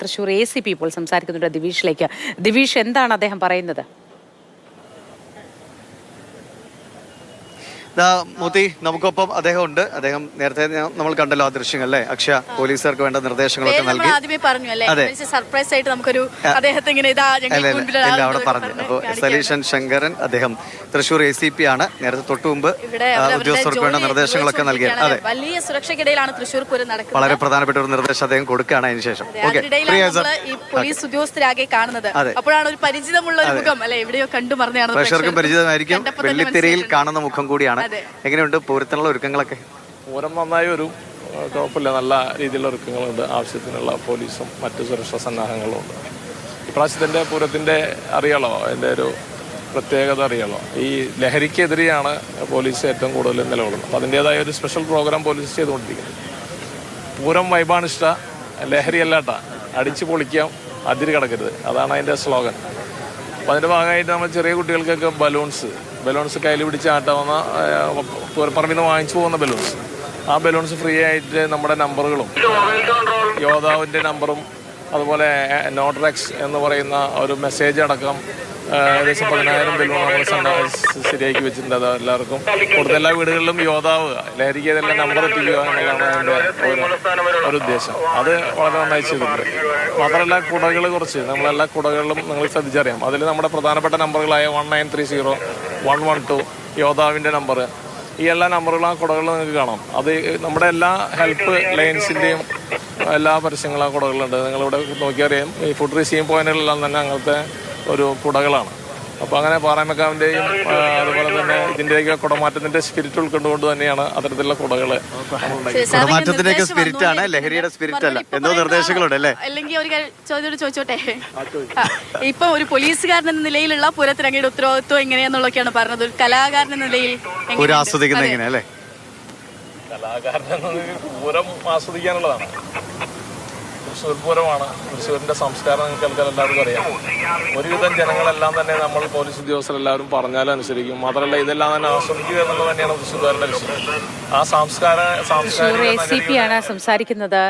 Thrissur ACP ഇപ്പോൾ സംസാരിക്കുന്നുണ്ട് ദിവിഷിലേക്ക്. ദിവിഷ്, എന്താണ് അദ്ദേഹം പറയുന്നത്? മോത്തി നമുക്കൊപ്പം അദ്ദേഹം ഉണ്ട്. അദ്ദേഹം നേരത്തെ നമ്മൾ കണ്ടല്ലോ ആ ദൃശ്യങ്ങളല്ലേ, അക്ഷയ പോലീസുകാർക്ക് വേണ്ട നിർദ്ദേശങ്ങളൊക്കെ നൽകി. അതെ, സർപ്രൈസ് ആയിട്ട് നമുക്കൊരു അദ്ദേഹത്തെ ഇങ്ങനെ അവിടെ പറഞ്ഞു. അപ്പോൾ സലീഷൻ ശങ്കരൻ അദ്ദേഹം തൃശ്ശൂർ ACP ആണ്. നേരത്തെ തൊട്ടു മുമ്പ് ഉദ്യോഗസ്ഥർക്ക് വേണ്ട നിർദ്ദേശങ്ങളൊക്കെ നൽകിയത്. അതെ, വലിയ സുരക്ഷയ്ക്കിടയിലാണ് തൃശ്ശൂർ പൂരം നടക്കുന്നത്. വളരെ പ്രധാനപ്പെട്ട ഒരു നിർദ്ദേശം അദ്ദേഹം കൊടുക്കുകയാണ്. അതിനുശേഷം പോലീസ് ഉദ്യോഗസ്ഥരാകെ കാണുന്നത്. അപ്പോഴാണ് ഒരു പരിചിതമുള്ള ഒരു മുഖം അല്ലെ, എവിടെയോ കണ്ടു മറിഞ്ഞാണ്. പ്രേക്ഷകർക്കും പരിചിതമായിരിക്കും. വെള്ളിത്തിരയിൽ കാണുന്ന മുഖം കൂടിയാണ്. എങ്ങനെയുണ്ട് പൂരത്തിനുള്ള ഒരുക്കങ്ങളൊക്കെ? പൂരം നന്നായി ഒരു കുഴപ്പമില്ല, നല്ല രീതിയിലുള്ള ഒരുക്കങ്ങളുണ്ട്. ആവശ്യത്തിനുള്ള പോലീസും മറ്റു സുരക്ഷാ സന്നാഹങ്ങളും ഉണ്ട്. ഇപ്രാവശ്യത്തിൻ്റെ പൂരത്തിൻ്റെ അറിയാലോ, അതിൻ്റെ ഒരു പ്രത്യേകത അറിയാലോ, ഈ ലഹരിക്കെതിരെയാണ് പോലീസ് ഏറ്റവും കൂടുതൽ നിലകൊള്ളുന്നത്. അപ്പോൾ അതിൻ്റേതായ ഒരു സ്പെഷ്യൽ പ്രോഗ്രാം പോലീസ് ചെയ്തുകൊണ്ടിരിക്കുന്നത്. പൂരം വൈബാണിഷ്ട, ലഹരിയല്ലാട്ട, അടിച്ചു പൊളിക്കാം, അതിര് കിടക്കരുത്, അതാണ് അതിൻ്റെ സ്ലോഗൻ. അപ്പോൾ അതിൻ്റെ ഭാഗമായിട്ട് നമ്മൾ ചെറിയ കുട്ടികൾക്കൊക്കെ ബലൂൺസ് കയ്യിൽ പിടിച്ച് ആട്ടാവുന്ന പറമ്പിൽ നിന്ന് വാങ്ങിച്ചു പോകുന്ന ആ ബലൂൺസ് ഫ്രീ ആയിട്ട് നമ്മുടെ നമ്പറുകളും യോദ്ധാവിൻ്റെ നമ്പറും അതുപോലെ നോട്ട്റെക്സ് എന്ന് പറയുന്ന ഒരു മെസ്സേജ് അടക്കം ഏകദേശം 10,000 ബലൂൺ നമ്മൾ ശരിയാക്കി വെച്ചിട്ടുണ്ട്. അത് എല്ലാവർക്കും കൊടുത്ത എല്ലാ വീടുകളിലും യോദ്ധാവ് ലഹരിക്ക് ഇതെല്ലാം നമ്പർ എത്തിക്കുക എന്നുള്ളതാണ് അതിൻ്റെ ഒരു ഉദ്ദേശം. അത് വളരെ നന്നായി ചെയ്തിട്ടുണ്ട്. മാത്രമല്ല കുടകൾ കുറച്ച് നമ്മളെല്ലാ കുടകളിലും നിങ്ങൾ ശ്രദ്ധിച്ചറിയാം. അതിൽ നമ്മുടെ പ്രധാനപ്പെട്ട നമ്പറുകളായ 1930 112 യോദ്ധാവിൻ്റെ നമ്പർ, ഈ എല്ലാ നമ്പറുകളും ആ കുടകളിൽ നിങ്ങൾക്ക് കാണാം. അത് നമ്മുടെ എല്ലാ ഹെൽപ്പ് ലൈൻസിൻ്റെയും എല്ലാ പരസ്യങ്ങളും ആ കുടകളിലുണ്ട്. നിങ്ങളിവിടെ നോക്കിയറിയാം. ഈ ഫുഡ് റിസീവിംഗ് പോയിന്റുകളെല്ലാം തന്നെ അങ്ങനത്തെ ഒരു കുടകളാണ്. അപ്പോൾ അങ്ങനെ പാറാമേക്കാവിൻ്റെയും അതുപോലെ തന്നെ ഇതിൻ്റെയൊക്കെ കുടമാറ്റത്തിൻ്റെ സ്പിരിറ്റ് ഉൾക്കൊണ്ടുകൊണ്ട് തന്നെയാണ് അത്തരത്തിലുള്ള കുടകൾ. കുടമാറ്റത്തിൻ്റെയൊക്കെ സ്പിരിറ്റ് ആണ്, ലഹരിയുടെ സ്പിരിറ്റ് അല്ല. എന്തോ നിർദ്ദേശങ്ങളുണ്ട് അല്ലേ? അല്ലെങ്കിൽ ഒരു ചോദിച്ചോട്ടെ, ഇപ്പൊ ഒരു പോലീസുകാരൻ എന്ന നിലയിലുള്ള പൂരത്തിരങ്ങയുടെ ഉത്തരവാദിത്വം എങ്ങനെയാന്നുള്ളതൊക്കെയാണ് പറഞ്ഞത്. ഒരു കലാകാരൻ എന്ന നിലയിൽ പൂരം ആസ്വദിക്കുന്നത് എങ്ങനെയാ അല്ലേ? കലാകാരൻ എന്നത് പൂരം ആസ്വദിക്കാനുള്ളതാണ്. തൃശ്ശൂർ പൂരമാണ്. തൃശ്ശൂരിൻ്റെ സംസ്കാരം നിങ്ങൾക്ക് എല്ലാവർക്കും അറിയാം. ഒരുവിധം ജനങ്ങളെല്ലാം തന്നെ നമ്മൾ പോലീസ് ഉദ്യോഗസ്ഥരെല്ലാവരും പറഞ്ഞാലും അനുസരിക്കും. മാത്രമല്ല ഇതെല്ലാം തന്നെ ആസ്വദിക്കുക എന്നുള്ളത് തന്നെയാണ് തൃശ്ശൂർക്കാരുടെ ലക്ഷ്യം. ആ തൃശ്ശൂർ ACP ആണ് സംസാരിക്കുന്നത്.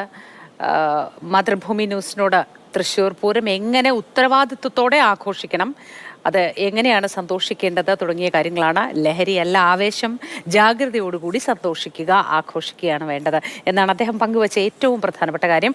മാതൃഭൂമി ന്യൂസിനോട് തൃശ്ശൂർ പൂരം എങ്ങനെ ഉത്തരവാദിത്വത്തോടെ ആഘോഷിക്കണം, അത് എങ്ങനെയാണ് സന്തോഷിക്കേണ്ടത് തുടങ്ങിയ കാര്യങ്ങളാണ്. ലഹരിയല്ല, ആവേശം, ജാഗ്രതയോടുകൂടി സന്തോഷിക്കുക, ആഘോഷിക്കുകയാണ് വേണ്ടത് എന്നാണ് അദ്ദേഹം പങ്കുവച്ച ഏറ്റവും പ്രധാനപ്പെട്ട കാര്യം.